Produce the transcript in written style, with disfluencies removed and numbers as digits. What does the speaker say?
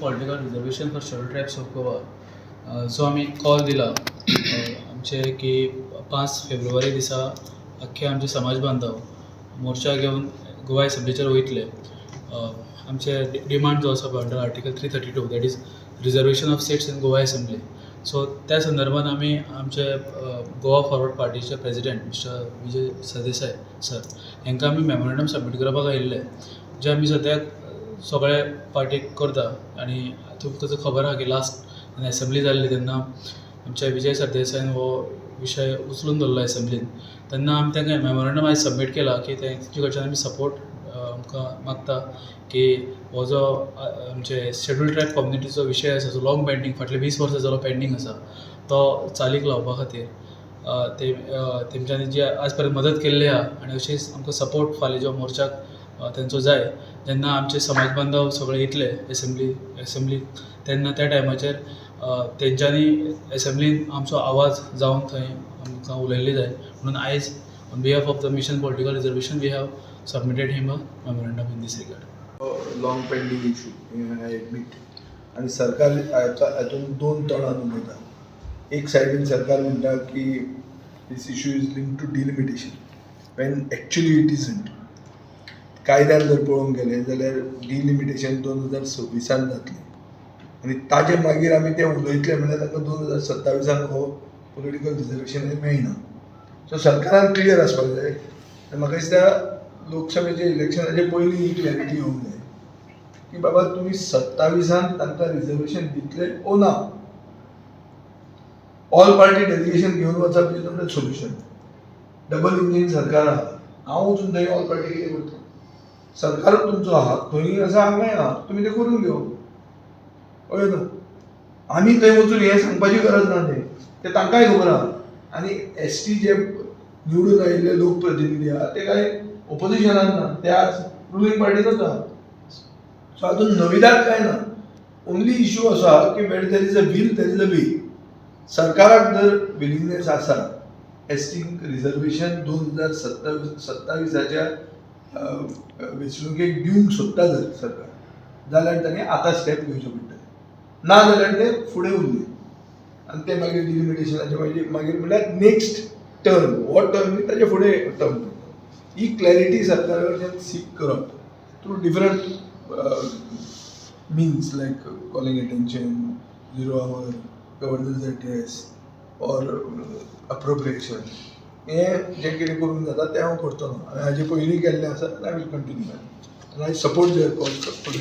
Political reservation for schedule tribes of Goa जो आम्ही call दिला आमचे की 5 फेब्रुवारी दिसा अख्खे आमचे समाज बांधव मोर्चा घेऊन गोवा असेंब्लीचेर वयतले. आमचे डिमांड जो आसा under article 332 that is reservation of seats in Goa assembly. So त्या संदर्भात आम्ही आमचे गोवा फॉरवर्ड पार्टीचे president mister Vijay Sardesai sir हांकां आमी मेमोरंडम सबमीट करपाक आयिल्ले जे आमी सद्याक सगळे पार्टीक करता. आनी तुमकां खबर आहा की लास्ट असेंब्ली जाल्ली तेन्ना आमच्या विजय सरदेसायन हो विशय उचलून धरलो असेंब्लीन. तेन्ना आमी तांकां मेमोरंडम आयज सबमीट केला की तेंचे कडच्यान आमी सपोर्ट आमकां मागता की हो जो आमचे शेड्यूल ट्रायब कम्युनिटीचो विशय आसा जो लॉंग पेंडींग फाटले 20 वर्सां जालो पेंडींग आसा तो चालीक लावपा खातीर तेंच्यांनी जी आज पर्यंत मदत केल्ली आहा आनी अशीच आमकां सपोर्ट फाल्यां जो मोर्चाक तेंचो जाय जेन्ना आमचे समाज बांधव सगळे येतले असेंब्लीक तेन्ना त्या टायमाचेर तेंच्यांनी असेंब्लीन आमचो आवाज जावन थंय आमकां उलयल्ली जाय म्हणून आयज on behalf of the mission political reservation we have submitted him a memorandum in this regard. Long pending issue I admit आनी सरकार हातून दोन तोंडान उलयता. एक सायडीन सरकार म्हणटा की this issue is link to delimitation when actually it isn't. कायद्यान जर पळोवंक गेलें जाल्यार डिलिमिटेशन 2026 जातलें आनी ताजे मागीर आमी ते उलयतले म्हणल्यार तांकां 2027 हो पॉलिटिकल रिजर्वेशन मेळना. सो सरकारान क्लियर आसपाक जाय. म्हाका दिसता लोकसभेच्या इलेक्शनाचे पयलीं ही क्लॅरिटी येवंक जाय की बाबा तुमी 27 तांकां रिजर्वेशन दितले ओ ना. ऑल पार्टी डेलिगेशन घेवन वचप is not a solution. Double engine सरकार आहा. हांव वचून थंय ऑल पार्टी कितें करता? सरकार तुमचो आहा थंय आसा हांगाय आहा तुमी तें करून घेवं. कळ्ळें न्हू. आमी थंय वचून हें सांगपाची गरज ना तें तांकांय खबर आहा. आनी एसटी जे निवडून आयिल्ले लोकप्रतिनिधी आहा ते काय ओपोजिशनान ना ते आज रुलींग पार्टीनूच आहा. सो हातून नविदाद काय ना. ओन्ली इशू असो आहा की where there is a will there is a way. सरकाराक जर विलिंगनेस आसा एसटींक रिजर्वेशन 2027च्या वेंचणुकेक दिवंक सोदता जर सरकार जाल्यार ताणें आतां स्टेप घेवचे पडटले. ना जाल्यार ते फुडें उरले आनी ते मागीर डिलिमिटेशनाचे मागीर म्हणल्यार नेक्स्ट टर्म हो टर्म न्ही ताचे फुडें टर्म. ही क्लॅरिटी सरकारा कडच्यान सीक करप through different means like calling attention, 0 hour, governance address or appropriation. हे जे कितें करून जाता तें हांव करतलो आनी हाजे पयलीं केल्लें आसा आय वील कंटिन्यू आनी I support their cause for